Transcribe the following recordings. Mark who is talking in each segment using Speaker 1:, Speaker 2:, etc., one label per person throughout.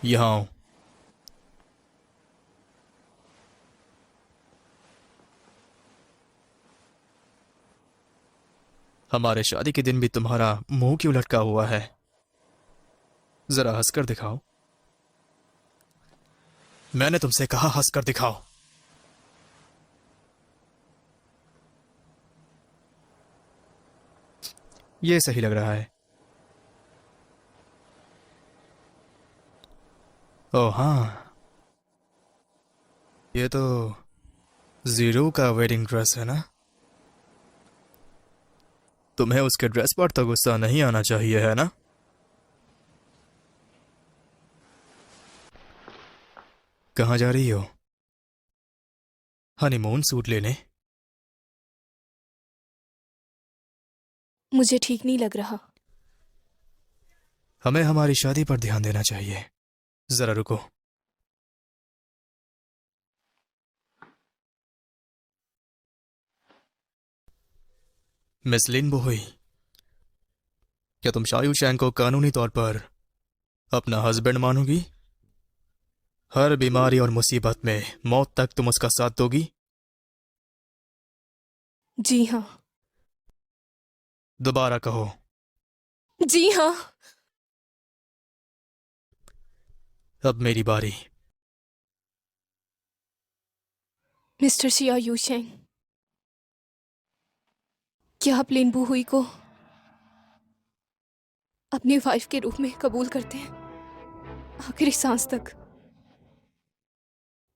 Speaker 1: यहाँ हूं। हमारे शादी के दिन भी तुम्हारा मुंह क्यों लटका हुआ है? जरा हंसकर दिखाओ। मैंने तुमसे कहा हंसकर दिखाओ। ये सही लग रहा है। ओह हाँ, ये तो जीरो का वेडिंग ड्रेस है ना? तुम्हें उसके ड्रेस पर तो गुस्सा नहीं आना चाहिए, है ना? कहाँ जा रही हो? हनीमून सूट लेने?
Speaker 2: मुझे ठीक नहीं लग रहा।
Speaker 1: हमें हमारी शादी पर ध्यान देना चाहिए। जरा रुको। मिस लिन बोहुई, क्या तुम शायू चैंग को कानूनी तौर पर अपना हस्बैंड मानोगी? हर बीमारी और मुसीबत में मौत तक तुम उसका साथ दोगी?
Speaker 2: जी हाँ।
Speaker 1: दोबारा कहो।
Speaker 2: जी हाँ।
Speaker 1: अब मेरी बारी।
Speaker 2: मिस्टर शिया यूशेंग, क्या आप लिन बुहुई को अपनी वाइफ के रूप में कबूल करते हैं? आखिरी सांस तक,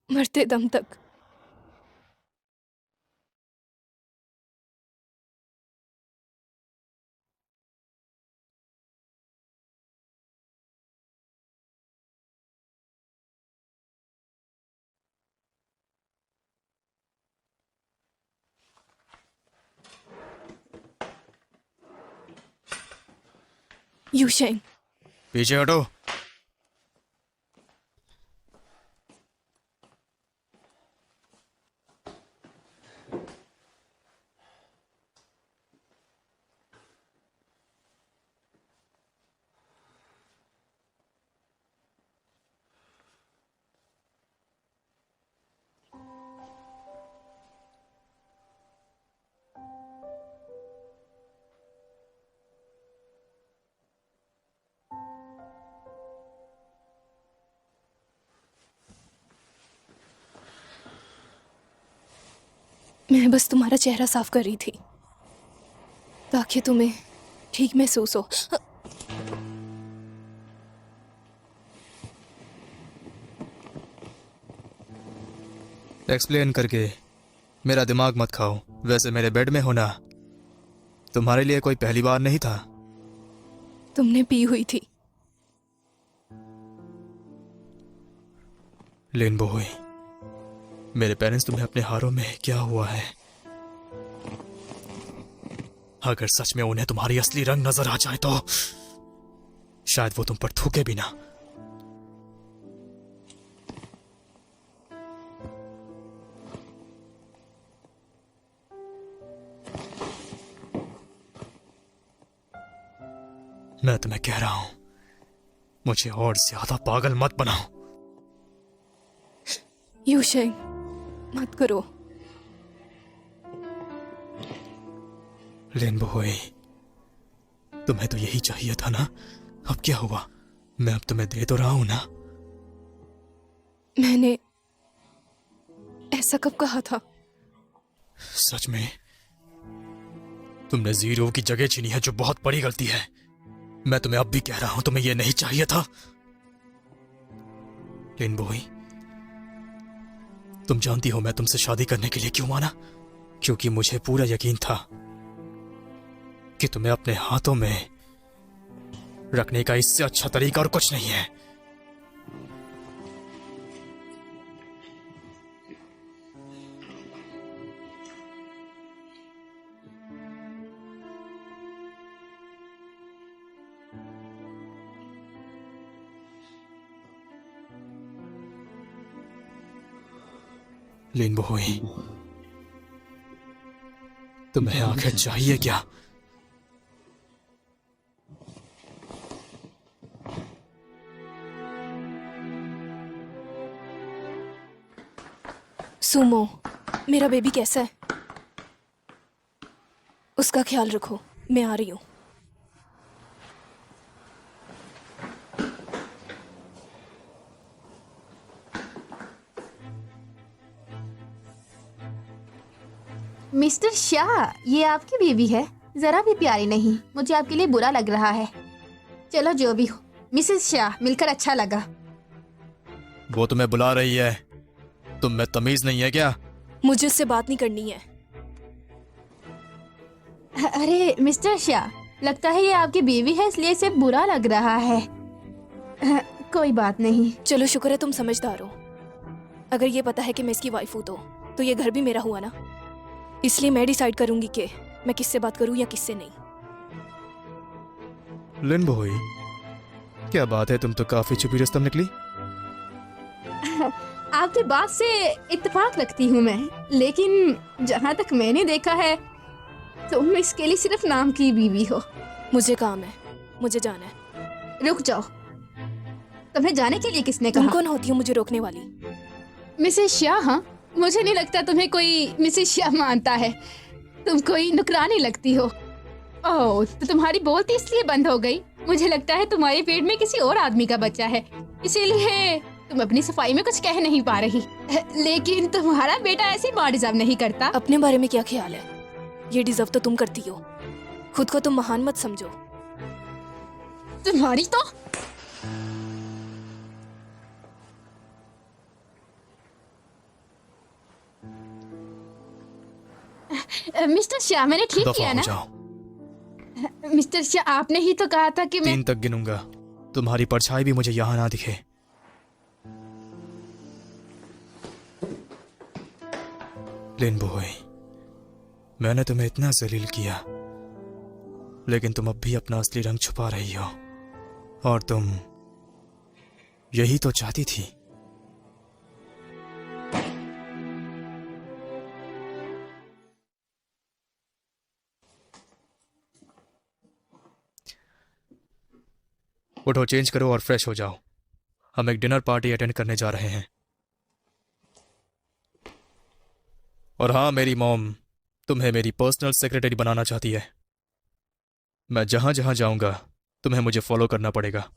Speaker 2: मरते दम तक। यूशेंग,
Speaker 1: पीछे हटो।
Speaker 2: मैं बस तुम्हारा चेहरा साफ कर रही थी ताकि तुम्हें ठीक महसूस हो।
Speaker 1: एक्सप्लेन करके मेरा दिमाग मत खाओ। वैसे मेरे बेड में होना तुम्हारे लिए कोई पहली बार नहीं था।
Speaker 2: तुमने पी हुई थी।
Speaker 1: लिन बोहुई, मेरे पेरेंट्स तुम्हें अपने हारों में क्या हुआ है? अगर सच में उन्हें तुम्हारी असली रंग नजर आ जाए तो शायद वो तुम पर थूके भी ना। मैं तुम्हें कह रहा हूं, मुझे और ज्यादा पागल मत बनाओ।
Speaker 2: यूशेंग, मत करो।
Speaker 1: लिन बोहुई, तुम्हें तो यही चाहिए था ना? अब क्या हुआ? मैं अब तुम्हें दे तो रहा हूं ना?
Speaker 2: मैंने ऐसा कब कहा था?
Speaker 1: सच में तुमने जीरो की जगह छीनी है, जो बहुत बड़ी गलती है। मैं तुम्हें अब भी कह रहा हूं, तुम्हें यह नहीं चाहिए था। लिन बोहुई, तुम जानती हो मैं तुमसे शादी करने के लिए क्यों माना? क्योंकि मुझे पूरा यकीन था कि तुम्हें अपने हाथों में रखने का इससे अच्छा तरीका और कुछ नहीं है। लिन बोहुई, तुम्हें आखिर चाहिए क्या?
Speaker 2: सुमो, मेरा बेबी कैसा है? उसका ख्याल रखो, मैं आ रही हूँ।
Speaker 3: मिस्टर शाह, ये आपकी बेबी है। जरा भी प्यारी नहीं, मुझे आपके लिए बुरा लग रहा है। चलो जो भी हो, मिसेस शाह, मिलकर अच्छा लगा।
Speaker 1: वो तुम्हें बुला रही है, तुम में तमीज नहीं है क्या?
Speaker 2: मुझे उससे बात नहीं करनी है।
Speaker 3: अरे मिस्टर शाह, लगता है ये आपकी बेबी है इसलिए इसे बुरा लग रहा है। कोई बात नहीं।
Speaker 2: चलो शुक्र है तुम समझदार हो। अगर ये पता है कि मैं इसकी वाइफ हूँ तो ये घर भी मेरा हुआ ना। इसलिए मैं डिसाइड करूंगी कि मैं किससे बात करूं या किससे नहीं।
Speaker 1: लिन बोई, क्या बात है, तुम तो काफी छुपी रुस्तम निकली।
Speaker 3: आपकी बात से इत्तेफाक रखती हूँ मैं, लेकिन जहाँ तक मैंने देखा है तुम इसके लिए सिर्फ नाम की बीवी हो।
Speaker 2: मुझे काम है, मुझे जाना है।
Speaker 3: रुक जाओ, तुम्हें जाने के लिए किसने
Speaker 2: तुम
Speaker 3: कहा?
Speaker 2: कौन होती हो मुझे रोकने वाली?
Speaker 3: मिसेस शाह, हाँ, मुझे नहीं लगता तुम्हें कोई मिसेस शाह मानता है। तुम कोई नुकरानी लगती हो। ओह, तो तुम्हारी बोलती इसलिए बंद हो गई। मुझे लगता है तुम्हारे पेट में किसी और आदमी का बच्चा है, इसीलिए तुम अपनी सफाई में कुछ कह नहीं पा रही। लेकिन तुम्हारा बेटा ऐसी माँ डिजर्व नहीं करता।
Speaker 2: अपने बारे में क्या ख्याल है? ये डिजर्व तो तुम करती हो। खुद को तुम महान मत समझो।
Speaker 3: तुम्हारी तो मिस्टर शाह, मैंने ठीक
Speaker 1: दफा
Speaker 3: किया
Speaker 1: हो
Speaker 3: ना?
Speaker 1: जाओ।
Speaker 3: मिस्टर शाह, आपने ही तो कहा था कि मैं
Speaker 1: 3 तक गिनूंगा, तुम्हारी परछाई भी मुझे यहाँ ना दिखे। लिन बोई, मैंने तुम्हें इतना जलील किया, लेकिन तुम अब भी अपना असली रंग छुपा रही हो, और तुम यही तो चाहती थी। उठो, चेंज करो और फ्रेश हो जाओ। हम एक डिनर पार्टी अटेंड करने जा रहे हैं। और हाँ, मेरी मॉम तुम्हें मेरी पर्सनल सेक्रेटरी बनाना चाहती है। मैं जहां जहां जाऊंगा तुम्हें मुझे फॉलो करना पड़ेगा।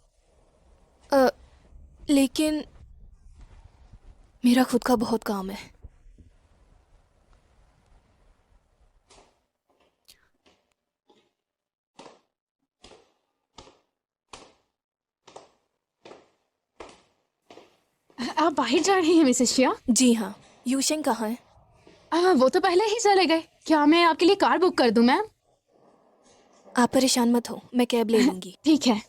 Speaker 2: लेकिन मेरा खुद का बहुत काम है।
Speaker 3: आप बाहर जा रही हैं मिसेस शाह?
Speaker 2: जी हाँ। यूशेंग कहाँ है?
Speaker 3: वो तो पहले ही चले गए। क्या मैं आपके लिए कार बुक कर दूं मैम?
Speaker 2: आप परेशान मत हो, मैं कैब ले लूंगी।
Speaker 3: ठीक है।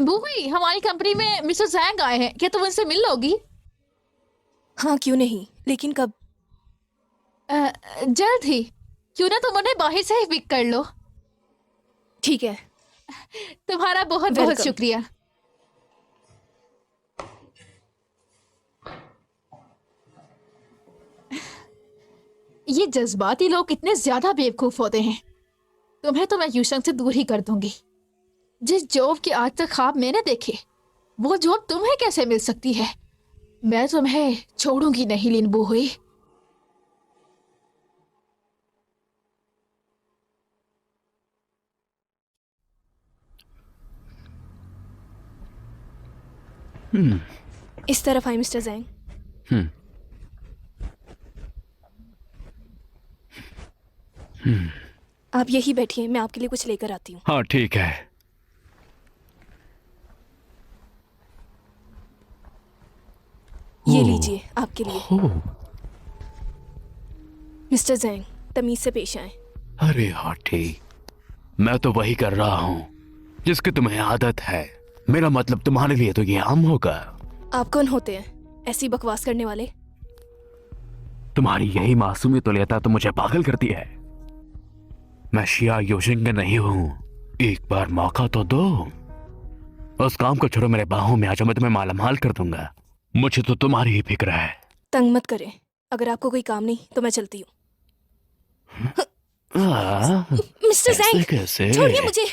Speaker 3: बूही, हमारी कंपनी में मिस्टर जैंग आए हैं, क्या तुम उनसे मिल लोगी?
Speaker 2: हाँ क्यों नहीं, लेकिन कब?
Speaker 3: जल्द ही। क्यों ना तुम उन्हें बाहर से ही पिक कर लो।
Speaker 2: ठीक है।
Speaker 3: तुम्हारा बहुत बहुत
Speaker 2: Welcome.
Speaker 3: शुक्रिया। ये जज्बाती लोग इतने ज्यादा बेवकूफ होते हैं। तुम्हें तो मैं यूशंग से दूर ही कर दूंगी। जिस जॉब के आज तक ख्वाब मैंने देखे, वो जॉब तुम्हें कैसे मिल सकती है? मैं तुम्हें छोड़ूंगी नहीं लिनबू हुई।
Speaker 2: इस तरफ आए मिस्टर जैंग। आप यही बैठिए, मैं आपके लिए कुछ लेकर आती हूँ।
Speaker 4: हाँ ठीक है।
Speaker 2: ये
Speaker 4: ओह।
Speaker 2: लीजिए आपके लिए।
Speaker 4: ओह,
Speaker 2: मिस्टर जैंग, तमीज से पेश आए।
Speaker 4: अरे हाथी, मैं तो वही कर रहा हूँ जिसकी तुम्हें आदत है। मेरा मतलब तुम्हारे लिए तो ये आम होगा।
Speaker 2: आप कौन होते हैं ऐसी बकवास करने वाले?
Speaker 4: तुम्हारी यही मासूमी तुल्यता तो मुझे पागल करती है। मैं शिया योशिंग नहीं हूँ। एक बार मौका तो दो। उस काम को छोड़ो, मेरे बाहों में आ जाओ, मैं तुम्हें मालामाल कर दूंगा। मुझे तो तुम्हारी ही फिक्र है।
Speaker 2: तंग मत करें, अगर आपको कोई काम नहीं तो मैं चलती हूँ।
Speaker 3: मिस्टर
Speaker 4: ऐसे
Speaker 3: जैंग,
Speaker 4: कैसे?
Speaker 2: छोड़िए मुझे।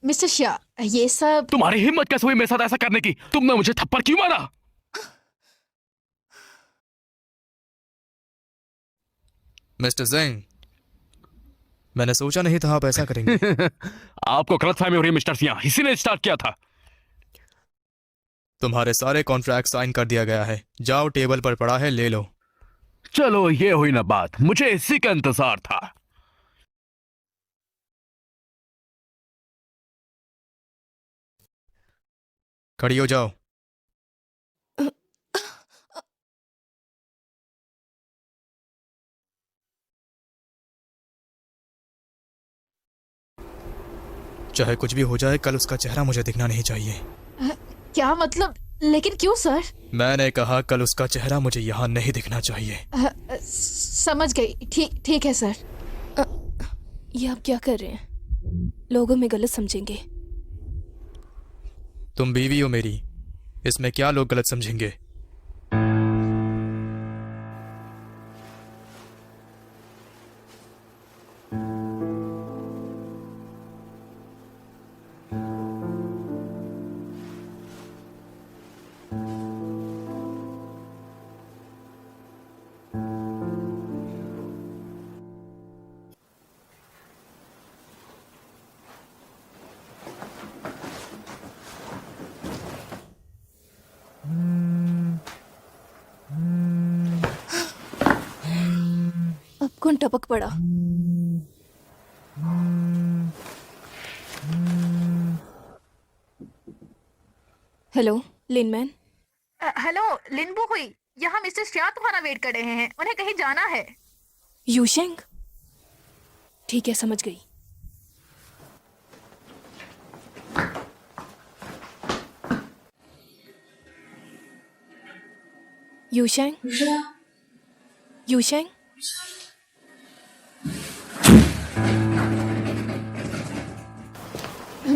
Speaker 3: मिस्टर शाह, ये सब
Speaker 4: तुम्हारी हिम्मत कैसे हुई मेरे साथ ऐसा करने की? तुमने मुझे थप्पड़ क्यों मारा?
Speaker 1: मिस्टर जेंग, मैंने सोचा नहीं था आप ऐसा करेंगे।
Speaker 4: आपको गलतफहमी हो रही है मिस्टर सिंह, इसी ने स्टार्ट किया था।
Speaker 1: तुम्हारे सारे कॉन्ट्रैक्ट साइन कर दिया गया है, जाओ टेबल पर पड़ा है, ले लो।
Speaker 4: चलो ये हुई ना बात, मुझे इसी का इंतजार था।
Speaker 1: खड़ी हो जाओ। चाहे कुछ भी हो जाए, कल उसका चेहरा मुझे दिखना नहीं चाहिए।
Speaker 3: क्या मतलब? लेकिन क्यों सर?
Speaker 1: मैंने कहा कल उसका चेहरा मुझे यहाँ नहीं दिखना चाहिए।
Speaker 3: समझ गई। ठीक है सर।
Speaker 2: ये आप क्या कर रहे हैं? लोगों में गलत समझेंगे।
Speaker 1: तुम बीवी हो मेरी, इसमें क्या लोग गलत समझेंगे?
Speaker 2: अब कौन टपक पड़ा? हेलो लिनमैन।
Speaker 3: हेलो लिनबू हुई, यहाँ मिस्टर शाह तुम्हारा वेट कर रहे हैं, उन्हें कहीं जाना है।
Speaker 2: यूशेंग? ठीक है, समझ गई। यूशेंग? यूशेंग?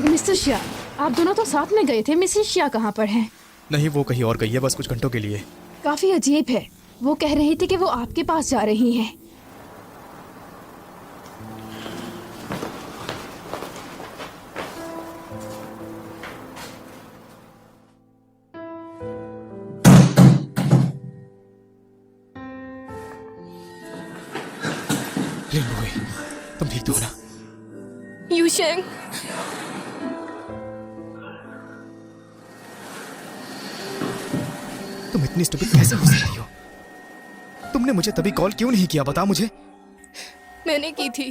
Speaker 3: मिस्टर शाह, आप दोनों तो साथ में गए थे, मिसेस शाह कहाँ पर हैं?
Speaker 1: नहीं, वो कहीं और गई है, बस कुछ घंटों के लिए।
Speaker 3: काफी अजीब है, वो कह रही थी कि वो आपके पास जा रही हैं।
Speaker 1: तुम ठीक तो हो ना?
Speaker 2: यूशेंग?
Speaker 1: तुम इतनी स्टूपिड कैसे हो सकती हो? तुमने मुझे तभी कॉल क्यों नहीं किया, बता मुझे।
Speaker 2: मैंने की थी,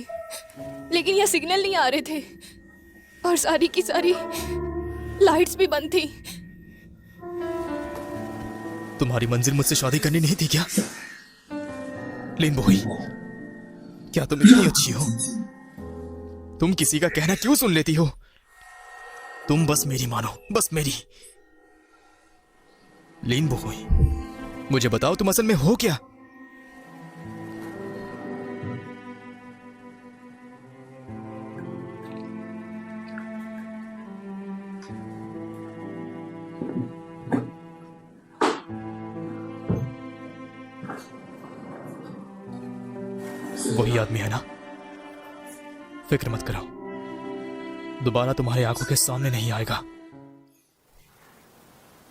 Speaker 2: लेकिन यह सिग्नल नहीं आ रहे थे और सारी की सारी लाइट्स भी बंद थी।
Speaker 1: तुम्हारी मंजिल मुझसे शादी करनी नहीं थी क्या? लेन बोई, क्या तुम इतनी अच्छी हो? तुम किसी का कहना क्यों सुन लेती हो? तुम बस मेरी मानो, बस मेरी। लीन बोई, मुझे बताओ तुम असल में हो क्या? वही आदमी है ना? फिक्र मत करो, दोबारा तुम्हारी आंखों के सामने नहीं आएगा।